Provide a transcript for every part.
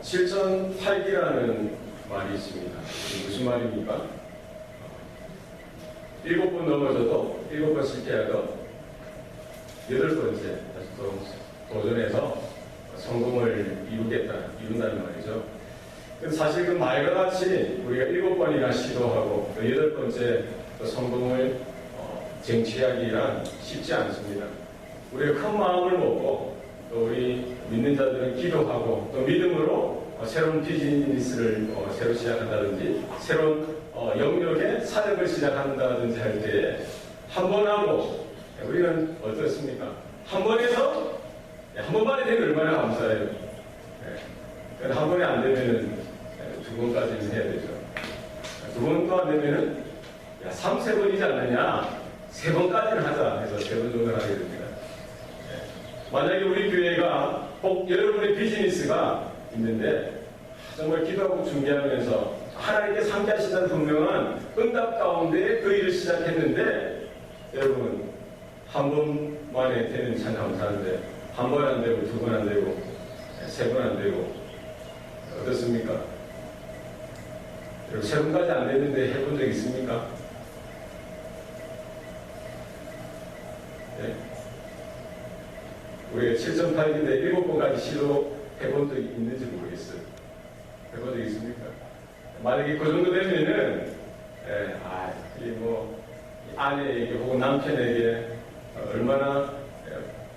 7,8기라는 말이 있습니다. 무슨 말입니까? 7번 넘어져도 7번 실패하도 8번째 다시 도전해서 성공을 이룬다는 말이죠. 사실 그 말과 같이 우리가 7번이나 시도하고 8번째 성공을 쟁취하기란 쉽지 않습니다. 우리가 큰 마음을 먹고 또 우리 믿는 자들은 기도하고 또 믿음으로 새로운 비즈니스를 새로 시작한다든지 새로운 영역의 사역을 시작한다든지 할 때에 한 번 하고 우리는 어떻습니까? 한 번에서 한 번만에 되면 얼마나 감사해요. 한 번에 안 되면은 두 번까지는 해야 되죠. 두 번도 안 되면은 3, 4번이지 않느냐? 3번까지는 하자 해서 3번 정도 하게 됩니다. 만약에 우리 교회가 꼭 여러분의 비즈니스가 있는데 정말 기도하고 준비하면서 하나님께 상기하신다는 분명한 응답 가운데 그 일을 시작했는데 여러분 한 번만에 되면 참 감사한데 한 번 안 되고 2번 안 되고 3번 안 되고 어떻습니까? 여러분 3번까지 안 됐는데 해본 적 있습니까? 네? 우리가 7.8인데 7번까지 시도해본 적이 있는지 모르겠어요. 해본 적 있습니까? 만약에 그 정도 되면은, 아내에게 혹은 남편에게 얼마나,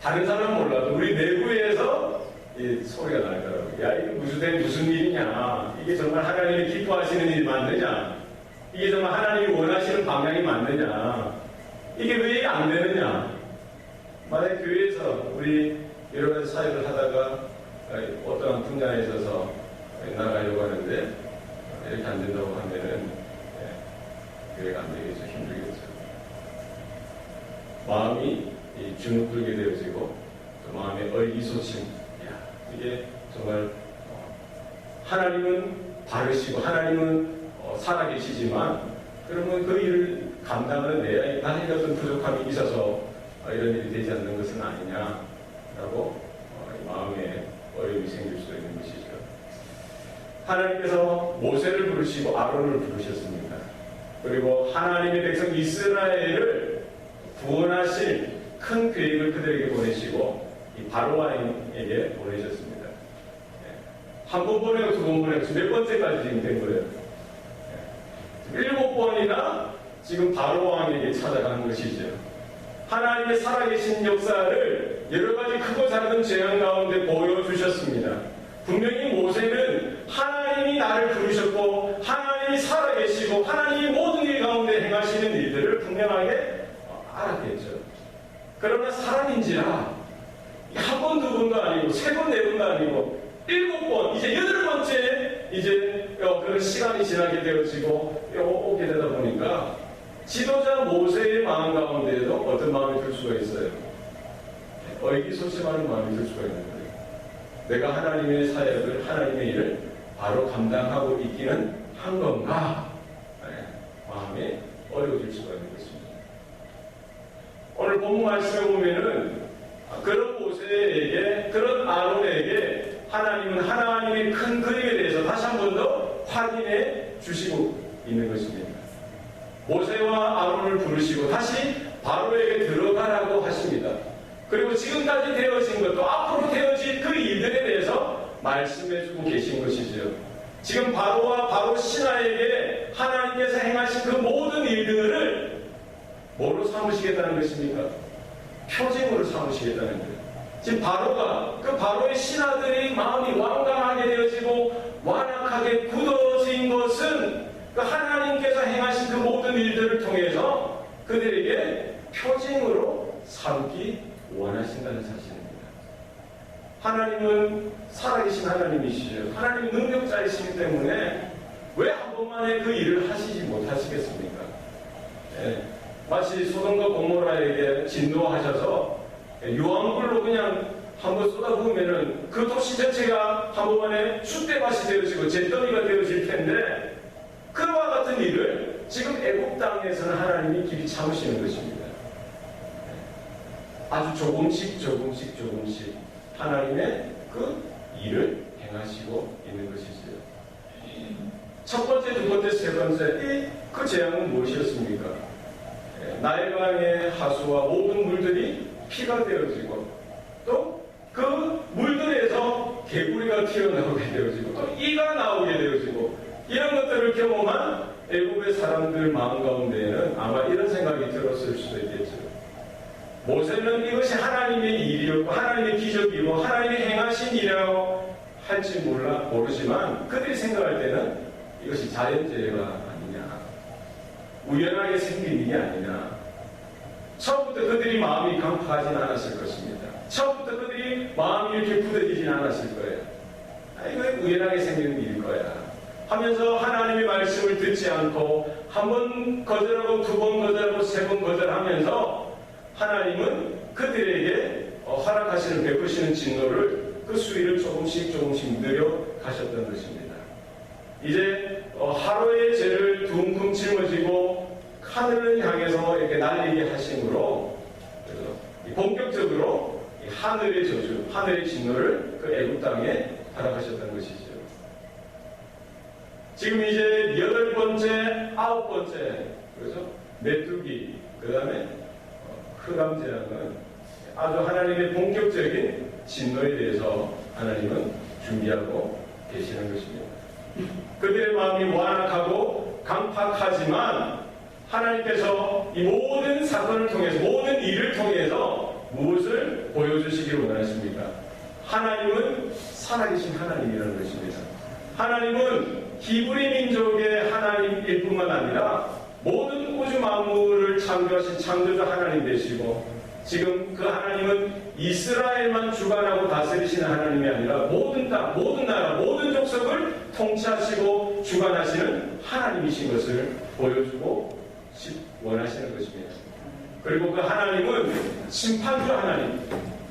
다른 사람은 몰라도 우리 내부에서 이 소리가 나더라고요. 야, 이게 무슨 일이냐. 이게 정말 하나님이 기뻐하시는 일이 맞느냐. 이게 정말 하나님이 원하시는 방향이 맞느냐. 이게 왜 안 되느냐. 만약 교회에서 우리 여러 가지 사역을 하다가 어떠한 분야에 있어서 나가려고 하는데 이렇게 안 된다고 하면은 교회가 안 되겠죠. 힘들겠죠. 마음이 주눅들게 되어지고 또 마음의 의기소침. 이게 정말 하나님은 바르시고 하나님은 살아계시지만 그러면 그 일을 감당하는 나에게 어떤 부족함이 있어서 이런 일이 되지 않는 것은 아니냐라고 마음에 어려움이 생길 수도 있는 것이죠. 하나님께서 모세를 부르시고 아론을 부르셨습니다. 그리고 하나님의 백성 이스라엘을 구원하실 큰 계획을 그들에게 보내시고 이 바로왕에게 보내셨습니다. 한 번 보내고 2번 보내고 몇 번째까지 지금 된 거예요? 7번이나 지금 바로왕에게 찾아가는 것이죠. 하나님의 살아계신 역사를 여러 가지 크고 작은 재앙 가운데 보여주셨습니다. 분명히 모세는 하나님이 나를 부르셨고 하나님이 살아계시고 하나님이 모든 일 가운데 행하시는 일들을 분명하게 알았겠죠. 그러나 사람인지라 한 번, 2번도 아니고 3번, 4번도 아니고 7번, 이제 8번째 이제 그런 시간이 지나게 되어지고 오게 되다 보니까 지도자 모세의 마음 가운데에도 어떤 마음이 들 수가 있어요? 의기소침하는 마음이 들 수가 있는 거예요. 내가 하나님의 사역을, 하나님의 일을 바로 감당하고 있기는 한 건가? 마음이 어려워질 수가 있는 것입니다. 오늘 본문 말씀에 보면은 그런 모세에게, 그런 아론에게 하나님은 하나님의 큰 그림에 대해서 다시 한 번 더 확인해 주시고 있는 것입니다. 모세와 아론을 부르시고 다시 바로에게 들어가라고 하십니다. 그리고 지금까지 되어진 것, 또 앞으로 되어질 그 일들에 대해서 말씀해주고 계신 것이죠. 지금 바로와 바로 신하에게 하나님께서 행하신 그 모든 일들을 뭐로 삼으시겠다는 것입니까? 표징으로 삼으시겠다는 거예요. 지금 바로가, 그 바로의 신하들이 마음이 완강하게 되어지고 완악하게 굳어진 것은 그 하나님께서 행하신 그 모든 일들을 통해서 그들에게 표징으로 삼기 원하신다는 사실입니다. 하나님은 살아계신 하나님이시죠. 하나님은 능력자이시기 때문에 왜 한 번만에 그 일을 하시지 못하시겠습니까? 마치 소돔과 고모라에게 진노하셔서 유황불로 그냥 한번 쏟아부으면은 그 도시 전체가 한 번만에 숫대밭이 되어지고 잿더미가 되어질 텐데 그와 같은 일을 지금 애국 땅에서는 하나님이 길이 참으시는 것입니다. 아주 조금씩 하나님의 그 일을 행하시고 있는 첫 번째, 두 번째, 세 번째 그 재앙은 무엇이었습니까? 나일강의 하수와 모든 물들이 피가 되어지고 또 그 물들에서 개구리가 튀어나오게 되어지고 또 이가 나오게 되어지고 이런 것들을 경험한 애굽의 사람들 마음 가운데에는 아마 이런 생각이 들었을 수도 있겠죠. 모세는 이것이 하나님의 일이었고 하나님의 기적이고 하나님이 행하신 일이라고 할지 모르지만 그들이 생각할 때는 이것이 자연재해가 아니냐, 우연하게 생긴 일이 아니냐. 처음부터 그들이 마음이 강팍하진 않았을 것입니다. 처음부터 그들이 마음이 이렇게 굳어지진 않았을 거예요. 이거 우연하게 생기는 일일 거야 하면서 하나님의 말씀을 듣지 않고 한 번 거절하고 두 번 거절하고 세 번 거절하면서 하나님은 그들에게 허락하시는 베푸시는 진노를 그 수위를 조금씩 늘려 가셨던 것입니다. 이제 하루의 죄를 둥근 짊어지고 하늘을 향해서 이렇게 날리게 하심으로 본격적으로 하늘의 저주, 하늘의 진노를 그 애굽 땅에 허락하셨던 것이죠. 지금 이제 8번째, 9번째, 그래서 메뚜기, 그 다음에 흑암 재앙은 아주 하나님의 본격적인 진노에 대해서 하나님은 준비하고 계시는 것입니다. 그들의 마음이 완악하고 강팍하지만 하나님께서 이 모든 사건을 통해서, 모든 일을 통해서 무엇을 보여주시기를 원하십니까? 하나님은 살아계신 하나님이라는 것입니다. 하나님은 히브리 민족의 하나님일 뿐만 아니라 모든 우주 만물을 창조하신 창조주 하나님 되시고 지금 그 하나님은 이스라엘만 주관하고 다스리시는 하나님이 아니라 모든 땅, 모든 나라, 모든 족속을 통치하시고 주관하시는 하나님이신 것을 보여주고 원하시는 것입니다. 그리고 그 하나님은 심판주 하나님,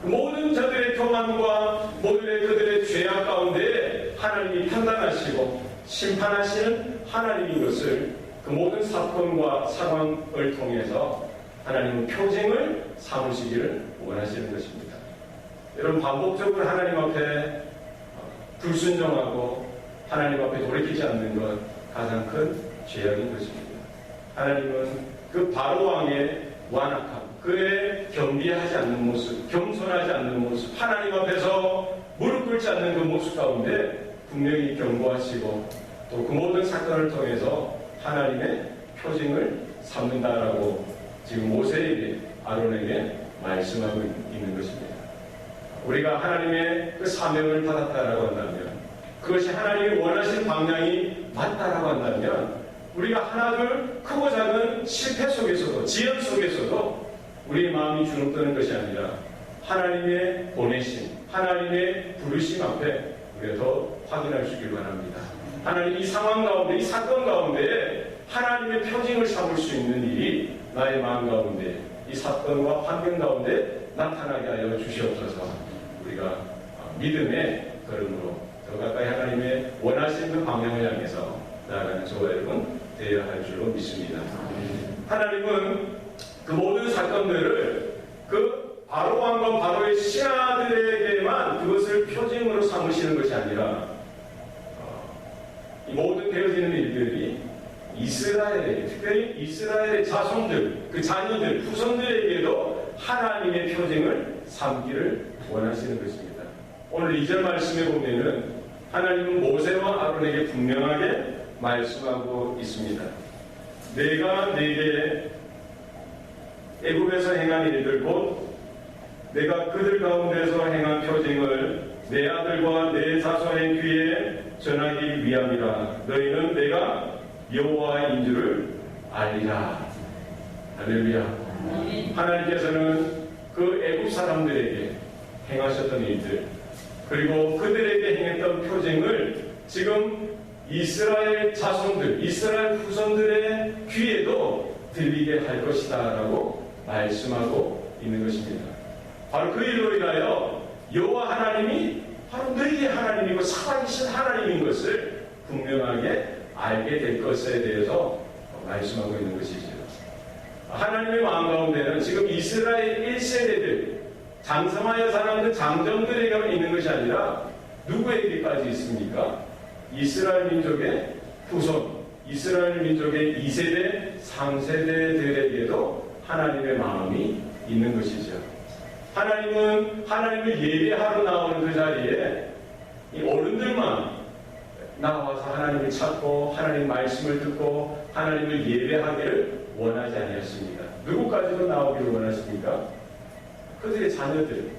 모든 저들의 교만과 모든 그들의 죄악 가운데 하나님이 판단하시고 심판하시는 하나님인 것을 그 모든 사건과 상황을 통해서 하나님은 표징을 삼으시기를 원하시는 것입니다. 여러분, 반복적으로 하나님 앞에 불순종하고 하나님 앞에 돌이키지 않는 것 가장 큰 죄악인 것입니다. 하나님은 그 바로왕의 완악함, 그의 겸비하지 않는 모습, 겸손하지 않는 모습, 하나님 앞에서 무릎 꿇지 않는 그 모습 가운데 분명히 경고하시고 또 그 모든 사건을 통해서 하나님의 표징을 삼는다라고 지금 모세에게, 아론에게 말씀하고 있는 것입니다. 우리가 하나님의 그 사명을 받았다라고 한다면, 그것이 하나님이 원하신 방향이 맞다라고 한다면, 우리가 하나둘 크고 작은 실패 속에서도, 지연 속에서도 우리의 마음이 주눅드는 것이 아니라 하나님의 보내심, 하나님의 부르심 앞에 우리가 더 확인할 수 있기를 바랍니다. 하나님, 이 상황 가운데, 이 사건 가운데 하나님의 표징을 삼을 수 있는 일이 나의 마음 가운데, 이 사건과 환경 가운데 나타나게 하여 주시옵소서. 우리가 믿음의 걸음으로 더 가까이 하나님의 원하시는 그 방향을 향해서 나아가는 저와 여러분 되어야 할 줄로 믿습니다. 하나님은 그 모든 사건들을 그 바로왕과 바로의 신하들에게만 그것을 표징으로 삼으시는 것이 아니라 이 모든 되어지는 일들이 이스라엘에게, 특별히 이스라엘의 자손들, 그 자녀들, 후손들에게도 하나님의 표징을 삼기를 원하시는 것입니다. 오늘 2절 말씀에 보면은 하나님은 모세와 아론에게 분명하게 말씀하고 있습니다. 내가 네게 애굽에서 행한 일들 곧 내가 그들 가운데서 행한 표징을 내 아들과 내 자손의 귀에 전하기 위함이라. 너희는 내가 여호와인 줄을 알리라. 할렐루야. 하나님께서는 그 애굽 사람들에게 행하셨던 일들, 그리고 그들에게 행했던 표징을 지금 이스라엘 자손들, 이스라엘 후손들의 귀에도 들리게 할 것이다 라고 말씀하고 있는 것입니다. 바로 그 일로 인하여 여호와 하나님이 바로 너희의 하나님이고 살아계신 하나님인 것을 분명하게 알게 될 것에 대해서 말씀하고 있는 것이죠. 하나님의 마음 가운데는 지금 이스라엘 1세대들, 장성하여 자라는 장정들에게 있는 것이 아니라 누구에게까지 있습니까? 이스라엘 민족의 후손 이스라엘 민족의 2세대, 3세대들에게도 하나님의 마음이 있는 것이죠. 하나님은 하나님을 예배하러 나오는 그 자리에 이 어른들만 나와서 하나님을 찾고 하나님 말씀을 듣고 하나님을 예배하기를 원하지 아니하십니다. 누구까지도 나오기를 원하십니까? 그들의 자녀들,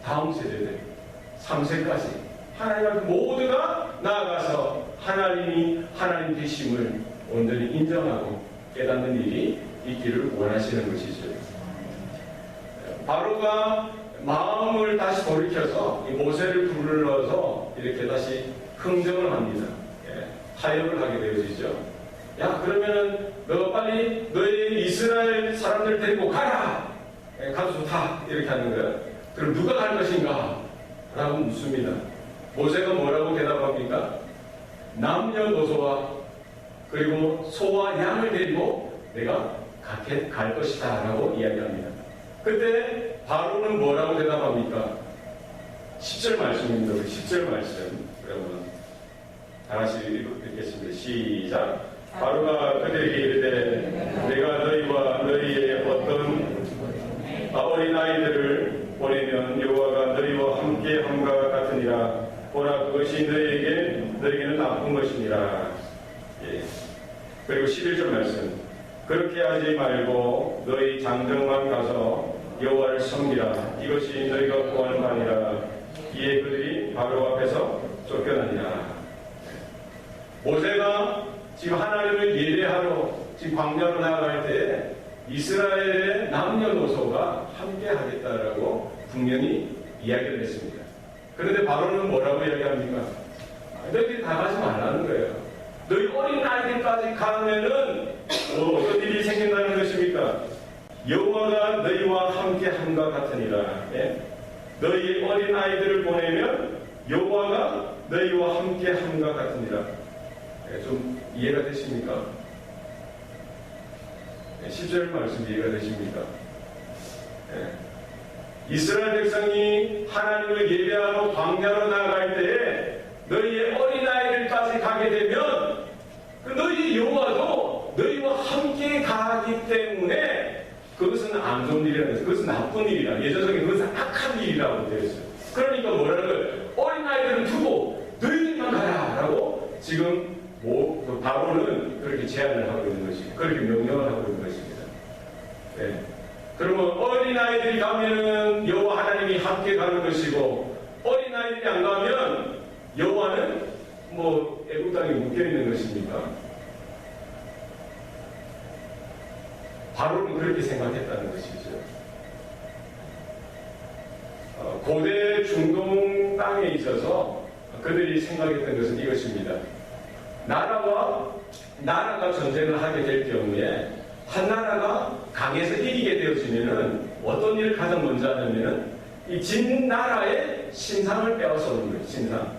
다음 세대들, 3세까지 하나님 앞에 모두가 나아가서 하나님이 하나님 되심을 온전히 인정하고 깨닫는 일이 있기를 원하시는 것이죠. 바로가 마음을 다시 돌이켜서 이 모세를 불러서 이렇게 다시 흥정을 합니다. 타협을 하게 되어지죠. 야, 그러면은 너 빨리 너희 이스라엘 사람들 데리고 가라. 가도 좋다. 이렇게 하는 거야. 그럼 누가 갈 것인가? 라고 묻습니다. 모세가 뭐라고 대답합니까? 남녀노소와 그리고 소와 양을 데리고 내가 갈 것이다. 라고 이야기합니다. 그때 바로는 뭐라고 대답합니까? 10절 말씀입니다. 10절 말씀. 여러분 다 같이 읽겠습니다. 시작. 바로가 그들에게 이르되 내가 너희와 너희의 어떤 어린아이들을 보내면 여호와가 너희와 함께 함과 같으니라. 보라, 그것이 너희에게는 나쁜 것이니라. 예. 그리고 11절 말씀. 그렇게 하지 말고 너희 장정만 가서 여호와를 섬기라. 이것이 너희가 구하는 바니라. 이에 그들이 바로 앞에서 쫓겨나니라. 모세가 지금 하나님을 예배하러 지금 광야로 나아갈 때 이스라엘의 남녀노소가 함께 하겠다라고 분명히 이야기를 했습니다. 그런데 바로는 뭐라고 이야기합니까? 너희들이 다 가지 말라는 거예요. 너희 어린 아이들까지 가면은 어떤 일이 생긴다는 것입니까? 여호와가 너희와 함께 함과 같으니라. 예? 너희 어린 아이들을 보내면 여호와가 너희와 함께 함과 같으니라. 예, 좀 이해가 되십니까? 10절 말씀 이해가 되십니까? 예. 이스라엘 백성이 하나님을 예배하러 광야로 나아갈 때에 너희의 어린아이들까지 가게 되면 그 너희 여호와도 너희와 함께 가기 때문에 그것은 안 좋은 일이라는 것은 그것은 나쁜 일이라. 예전적인 그것은 악한 일이라고 되어 있어요. 그러니까 뭐라는 거예요? 어린아이들은 두고 너희들만 가라 라고 지금 바로는 그렇게 제안을 하고 있는 것이, 그렇게 명령을 하고 있는 것입니다. 네. 그러면 어린아이들이 가면은 여호와 하나님이 함께 가는 것이고, 어린아이들이 안 가면 여호와는 애국 땅에 묶여 있는 것입니까? 바로는 그렇게 생각했다는 것이죠. 고대 중동 땅에 있어서 그들이 생각했던 것은 이것입니다. 나라가 전쟁을 하게 될 경우에 한 나라가 강해서 이기게 되어지면은 어떤 일을 가장 먼저 하냐면은 이 진 나라의 신상을 빼앗아 오는 거예요. 신상.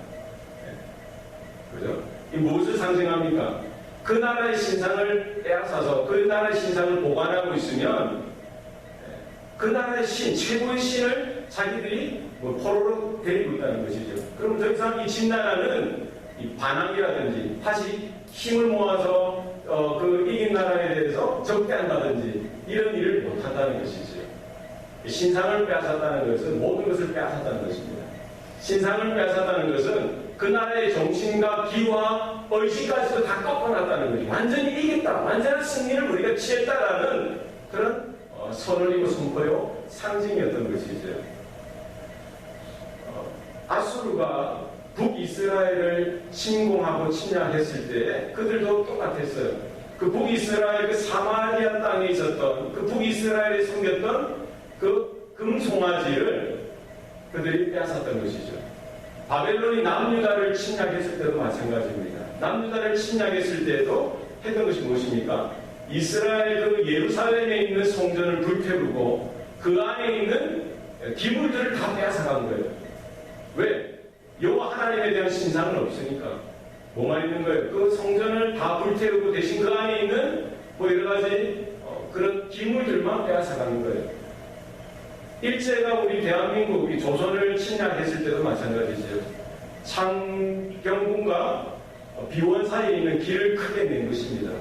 그죠? 이 무엇을 상징합니까? 그 나라의 신상을 빼앗아서 그 나라의 신상을 보관하고 있으면 그 나라의 신, 최고의 신을 자기들이 포로로 데리고 있다는 것이죠. 그럼 더 이상 이 진나라는 이 반항이라든지 다시 힘을 모아서 그 이긴 나라에 대해서 적대한다든지 이런 일을 못한다는 것이죠. 신상을 빼앗았다는 것은 모든 것을 빼앗았다는 것입니다. 신상을 빼앗았다는 것은 그 나라의 정신과 기와 의식까지도 다 꺾어놨다는 거죠. 완전히 이겼다, 완전한 승리를 우리가 취했다라는 그런 선언이고 선포요 상징이었던 것이죠. 아수르가 북이스라엘을 침공하고 침략했을 때 그들도 똑같았어요. 그 북이스라엘 그 사마리아 땅에 있었던 그 북이스라엘에 섬겼던 그 금송아지를 그들이 빼앗았던 것이죠. 바벨론이 남유다를 침략했을 때도 마찬가지입니다. 남유다를 침략했을 때도 했던 것이 무엇입니까? 이스라엘 그 예루살렘에 있는 성전을 불태우고 그 안에 있는 기물들을 다 빼앗아간 거예요. 왜? 여호와 하나님에 대한 신상은 없으니까. 뭐만 있는 거예요? 그 성전을 다 불태우고 대신 그 안에 있는 여러 가지 그런 기물들만 빼앗아가는 거예요. 일제가 우리 대한민국, 우리 조선을 침략했을 때도 마찬가지죠. 창경군과 비원 사이에 있는 길을 크게 낸 것입니다.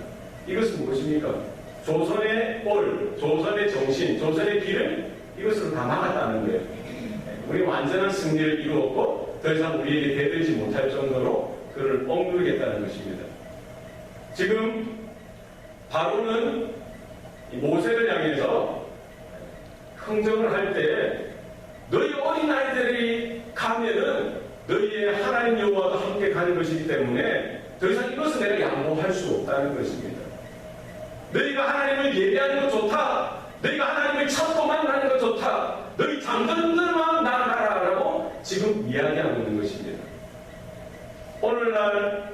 이것은 무엇입니까? 조선의 꼴, 조선의 정신, 조선의 길을 이것으로 다 막았다는 거예요. 우리 완전한 승리를 이루었고 더 이상 우리에게 대들지 못할 정도로 그를 억누르겠다는 것입니다. 지금 바로는 모세를 향해서 흥정을 할 때 너희 어린아이들이 가면은 너희의 하나님 여호와도 함께 가는 것이기 때문에 더 이상 이것은 내가 양보할 수 없다는 것입니다. 너희가 하나님을 예배하는 것 좋다. 너희가 하나님을 찾고만 가는 것 좋다. 너희 장전들만 나아가라라고 지금 이야기하고 있는 것입니다. 오늘날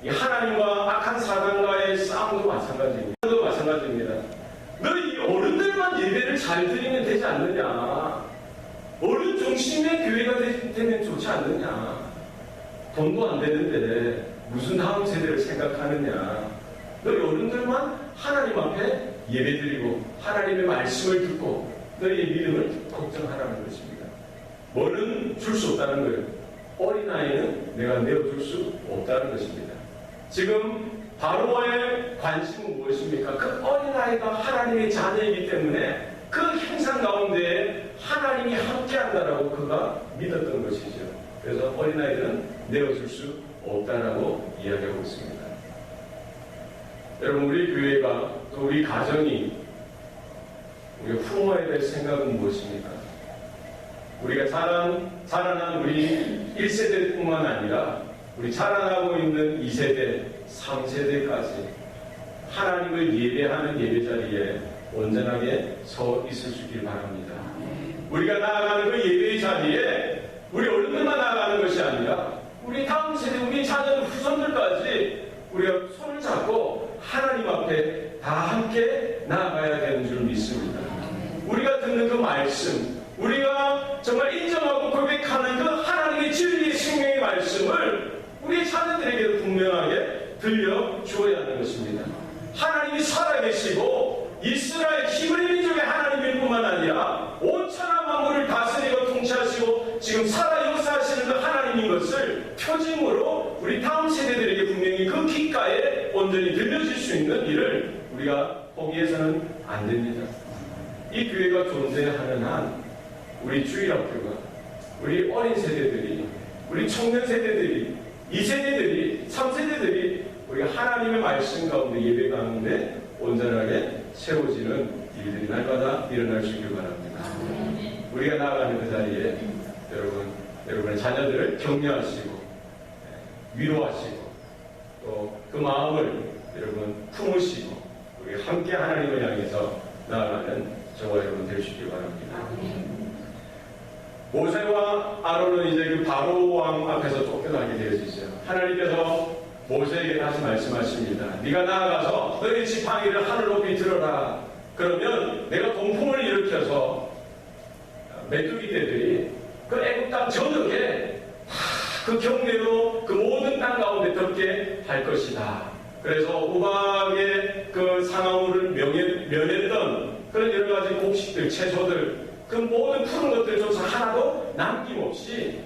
이 하나님과 악한 사단과의 싸움도 마찬가지입니다. 너희 어른들만 예배를 잘 드리면 되지 않느냐. 어른 중심의 교회가 되면 좋지 않느냐. 돈도 안 되는데 무슨 다음 세대를 생각하느냐. 너희 어른들만 하나님 앞에 예배드리고 하나님의 말씀을 듣고 너희의 믿음을 걱정하라는 것입니다. 뭐는 줄 수 없다는 거예요. 어린아이는 내가 내어줄 수 없다는 것입니다. 지금 바로의 관심은 무엇입니까? 그 어린아이가 하나님의 자녀이기 때문에 그 형상 가운데 하나님이 함께한다라고 그가 믿었던 것이죠. 그래서 어린아이들은 내어줄 수 없다라고 이야기하고 있습니다. 여러분, 우리 교회가 또 우리 가정이 우리가 품어야 될 생각은 무엇입니까? 우리가 자라난 우리 1세대뿐만 아니라 우리 자라나고 있는 2세대, 3세대까지 하나님을 예배하는 예배자리에 온전하게 서 있을 수 있길 바랍니다. 우리가 나아가는 그 예배의 자리에 우리 어른들만 나아가는 것이 아니라 우리 다음 세대, 우리 자녀들, 후손들까지 우리가 손을 잡고 하나님 앞에 다 함께 나아가야 되는 줄 믿습니다. 우리가 듣는 그 말씀, 우리가 정말 인정하고 고백하는 그 하나님의 진리의 생명의 말씀을 우리 자녀들에게도 분명하게 들려주어야 하는 것입니다. 하나님이 살아계시고 이스라엘 히브리 민족의 하나님일 뿐만 아니라 온 천하 만물을 다스리고 통치하시고 지금 살아 역사하시는 그 하나님인 것을 표징으로 우리 다음 세대들에게 분명히 그 귓가에 온전히 들려질 수 있는 일을 우리가 포기해서는 안 됩니다. 이 교회가 존재하는 한 우리 주일학교가, 우리 어린 세대들이, 우리 청년 세대들이, 2세대들이, 3세대들이 우리가 하나님의 말씀 가운데 예배 가운데 온전하게 세워지는 일들이 날마다 일어날 수 있길 바랍니다. 우리가 나아가는 그 자리에 여러분의 자녀들을 격려하시고 위로하시고 또 그 마음을 여러분 품으시고 우리 함께 하나님을 향해서 나아가는 저와 여러분 될 수 있길 바랍니다. 모세와 아론은 이제 그 바로 왕 앞에서 쫓겨나게 되어지죠. 하나님께서 모세에게 다시 말씀하십니다. 네가 나아가서 너희 지팡이를 하늘 높이 들어라. 그러면 내가 동풍을 일으켜서 메뚜기 떼들이 그 애국 땅 전역에 그 경내로 그 모든 땅 가운데 덮게 할 것이다. 그래서 우박의 그 상황을 면했던 그런 여러 가지 곡식들, 채소들, 그 모든 푸른 것들조차 하나도 남김없이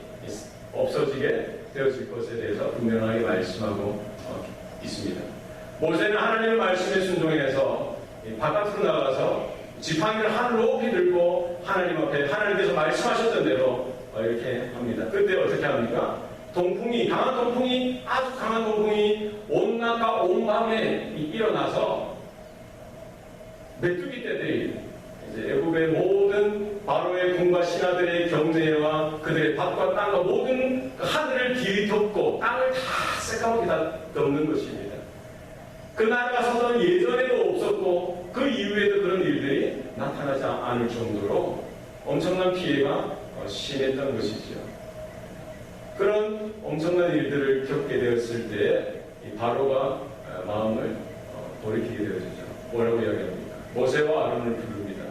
없어지게 되어질 것에 대해서 분명하게 말씀하고 있습니다. 모세는 하나님의 말씀에 순종해서 바깥으로 나가서 지팡이를 하늘 높이 들고 하나님 앞에 하나님께서 말씀하셨던 대로 이렇게 합니다. 그때 어떻게 합니까? 강한 동풍이, 아주 강한 동풍이 온 낮과 온 밤에 일어나서 메뚜기 떼들이 이제 애굽의 모든 바로의 군과 신하들의 경내와 그들의 밭과 땅과 모든 하늘을 뒤덮고 땅을 다 새까맣게 다 덮는 것입니다. 그 나라가 서던 예전에도 없었고 그 이후에도 그런 일들이 나타나지 않을 정도로 엄청난 피해가 심했던 것이죠. 그런 엄청난 일들을 겪게 되었을 때 이 바로가 마음을 돌이키게 되어지죠. 뭐라고 이야기합니까? 모세와 아론을 부릅니다.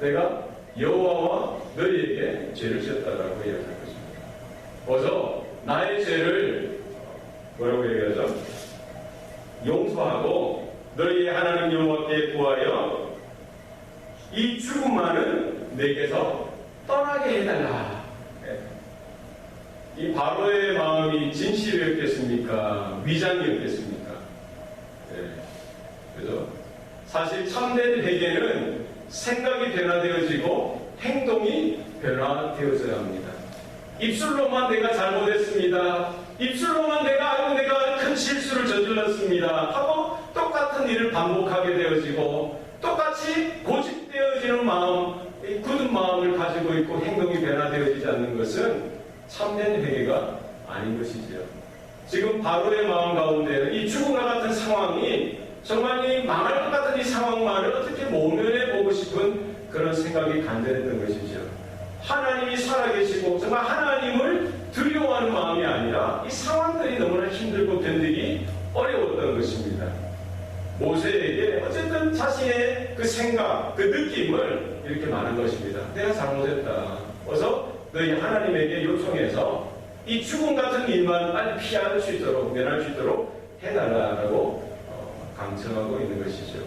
내가 여호와와 너희에게 죄를 지었다라고 이야기할 것입니다. 어서 나의 죄를 뭐라고 얘기하죠? 용서하고 너희의 하나님 여호와께 구하여 이 죽음만은 내게서 떠나게 해달라. 이 바로의 마음이 진실이었겠습니까? 아니었겠습니까? 위장이었겠습니까? 네. 그죠? 사실 참된 회개는 생각이 변화되어지고 행동이 변화되어져야 합니다. 입술로만 내가 잘못했습니다. 입술로만 내가 큰 실수를 저질렀습니다. 하고 똑같은 일을 반복하게 되어지고 똑같이 고집되어지는 마음, 굳은 마음을 가지고 있고 행동이 변화되어지지 않는 것은 참된 회개가 아닌 것이지요. 지금 바로의 마음 가운데는 이 죽음과 같은 상황이 정말 이 망할 것 같은 이 상황만을 어떻게 모면해 보고 싶은 그런 생각이 간절했던 것이죠. 하나님이 살아계시고 정말 하나님을 두려워하는 마음이 아니라 이 상황들이 너무나 힘들고 견디기 어려웠던 것입니다. 모세에게 어쨌든 자신의 그 생각, 그 느낌을 이렇게 말한 것입니다. 내가 잘못했다. 어서 너희 하나님에게 요청해서 이 죽음 같은 일만 빨리 피할 수 있도록, 면할 수 있도록 해달라고 강청하고 있는 것이죠.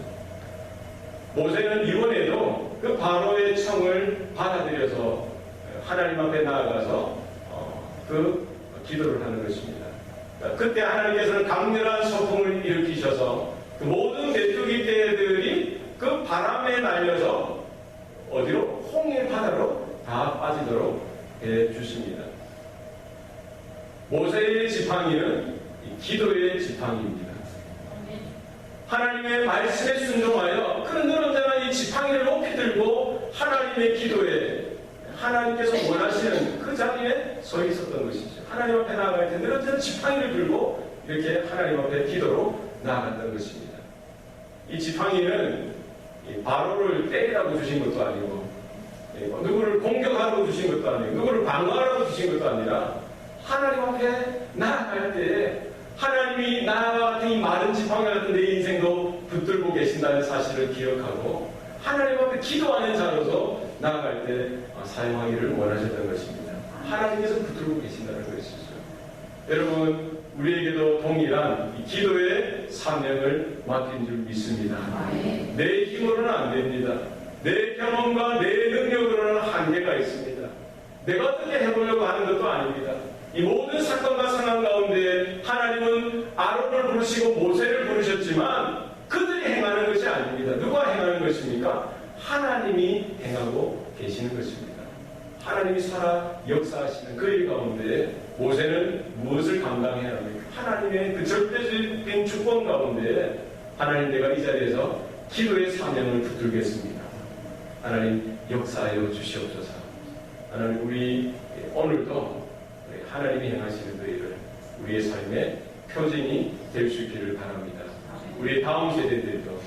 모세는 이번에도 그 바로의 청을 받아들여서 하나님 앞에 나아가서 그 기도를 하는 것입니다. 그때 하나님께서는 강렬한 소풍을 일으키셔서 그 모든 메뚜기 떼들이 그 바람에 날려서 어디로? 홍해 바다로 다 빠지도록 해주십니다. 모세의 지팡이는 기도의 지팡이입니다. 하나님의 말씀에 순종하여 그는 언제나 이 지팡이를 높이 들고 하나님의 기도에 하나님께서 원하시는 그 자리에 서 있었던 것이죠. 하나님 앞에 나아갈 때 늘 언제나 지팡이를 들고 이렇게 하나님 앞에 기도로 나아갔던 것입니다. 이 지팡이는 바로를 때리라고 주신 것도 아니고 누구를 공격하라고 주신 것도 아니고 누구를 방어하라고 주신 것도 아니라 하나님 앞에 나아갈 때 하나님이 나와 같은 이 마른 지팡이 같은 내 인생도 붙들고 계신다는 사실을 기억하고 하나님 앞에 기도하는 자로서 나아갈 때 사용하기를 원하셨던 것입니다. 하나님께서 붙들고 계신다는 것이죠. 여러분, 우리에게도 동일한 이 기도의 사명을 맡긴 줄 믿습니다. 내 힘으로는 안 됩니다. 내 경험과 내 능력으로는 한계가 있습니다. 내가 어떻게 해보려고 하는 것도 아닙니다. 이 모든 사건과 상황 가운데 하나님은 아론을 부르시고 모세를 부르셨지만 그들이 행하는 것이 아닙니다. 누가 행하는 것입니까? 하나님이 행하고 계시는 것입니다. 하나님이 살아 역사하시는 그 일 가운데 모세는 무엇을 감당해야 합니까? 하나님의 그 절대적인 주권 가운데 하나님, 내가 이 자리에서 기도의 사명을 붙들겠습니다. 하나님, 역사하여 주시옵소서. 하나님, 우리 오늘도 하나님이 행하시는 그 일을 우리의 삶의 표징이 될 수 있기를 바랍니다. 우리 다음 세대들도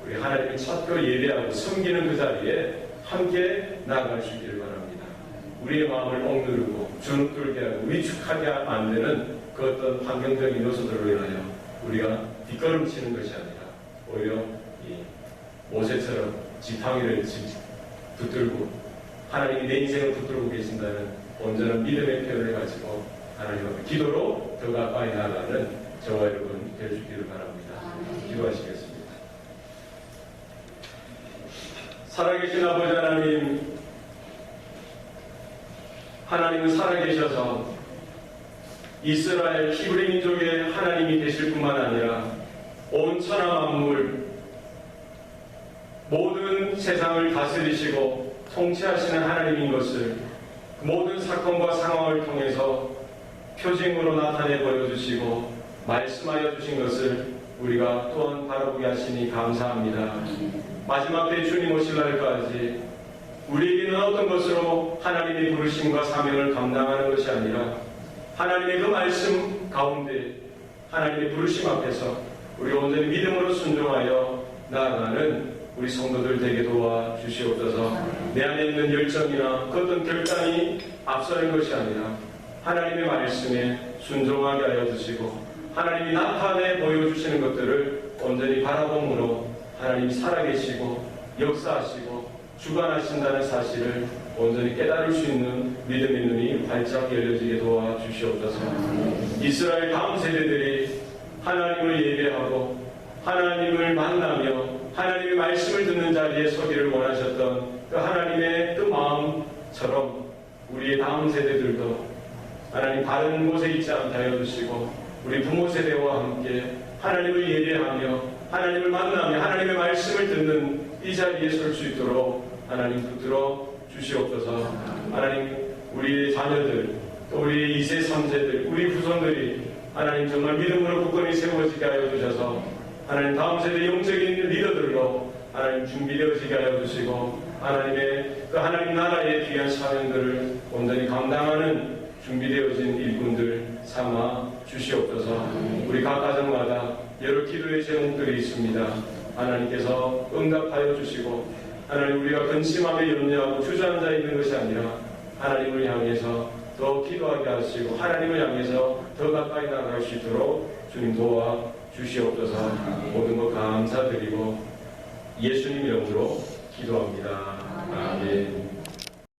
우리 하나님을 찾고 예배하고 섬기는 그 자리에 함께 나아갈 수 있기를 바랍니다. 우리의 마음을 억누르고 주눅들게 하고 위축하게 만드는 그 어떤 환경적인 요소들로 인하여 우리가 뒷걸음치는 것이 아니라 오히려 이 모세처럼 지팡이를 붙들고 하나님이 내 인생을 붙들고 계신다는 온전한 믿음의 표현을 가지고 하나님 앞에 기도로 더 가까이 나아가는 저와 여러분 될 수 있기를 바랍니다. 기도하시겠습니다. 살아계신 아버지 하나님, 하나님은 살아계셔서 이스라엘 히브리 민족의 하나님이 되실 뿐만 아니라 온 천하 만물 모든 세상을 다스리시고 통치하시는 하나님인 것을 모든 사건과 상황을 통해서 표징으로 나타내 보여주시고 말씀하여 주신 것을 우리가 또한 바라보게 하시니 감사합니다. 마지막 때 주님 오실 날까지 우리에게는 어떤 것으로 하나님의 부르심과 사명을 감당하는 것이 아니라 하나님의 그 말씀 가운데 하나님의 부르심 앞에서 우리 온전히 믿음으로 순종하여 나아가는 우리 성도들 되게 도와주시옵소서. 내 안에 있는 열정이나 그 어떤 결단이 앞서는 것이 아니라 하나님의 말씀에 순종하게 하여 주시고 하나님이 나타내 보여주시는 것들을 온전히 바라봄으로 하나님이 살아계시고 역사하시고 주관하신다는 사실을 온전히 깨달을 수 있는 믿음의 눈이 활짝 열려지게 도와주시옵소서. 이스라엘 다음 세대들이 하나님을 예배하고 하나님을 만나며 하나님의 말씀을 듣는 자리에 서기를 원하셨던 그 하나님의 그 마음처럼 우리의 다음 세대들도 하나님 다른 곳에 있지 않게 하여 주시고 우리 부모 세대와 함께 하나님을 예배하며 하나님을 만나며 하나님의 말씀을 듣는 이 자리에 설 수 있도록 하나님 붙들어 주시옵소서. 하나님, 우리 자녀들, 또 우리 2세, 3세들, 우리 후손들이 하나님 정말 믿음으로 굳건히 세워지게 하여 주셔서 하나님 다음 세대 영적인 리더들로 하나님 준비되어지게 하여 주시고 하나님의 그 하나님 나라의 귀한 사명들을 온전히 감당하는 준비되어진 일꾼들 삼아 주시옵소서. 우리 각 가정마다 여러 기도의 제목들이 있습니다. 하나님께서 응답하여 주시고 하나님, 우리가 근심하며 염려하고 주저앉아 있는 것이 아니라 하나님을 향해서 더 기도하게 하시고 하나님을 향해서 더 가까이 나아갈 수 있도록 주님 도와 주시옵소서. 모든 것 감사드리고 예수님 이름으로 기도합니다. 아멘.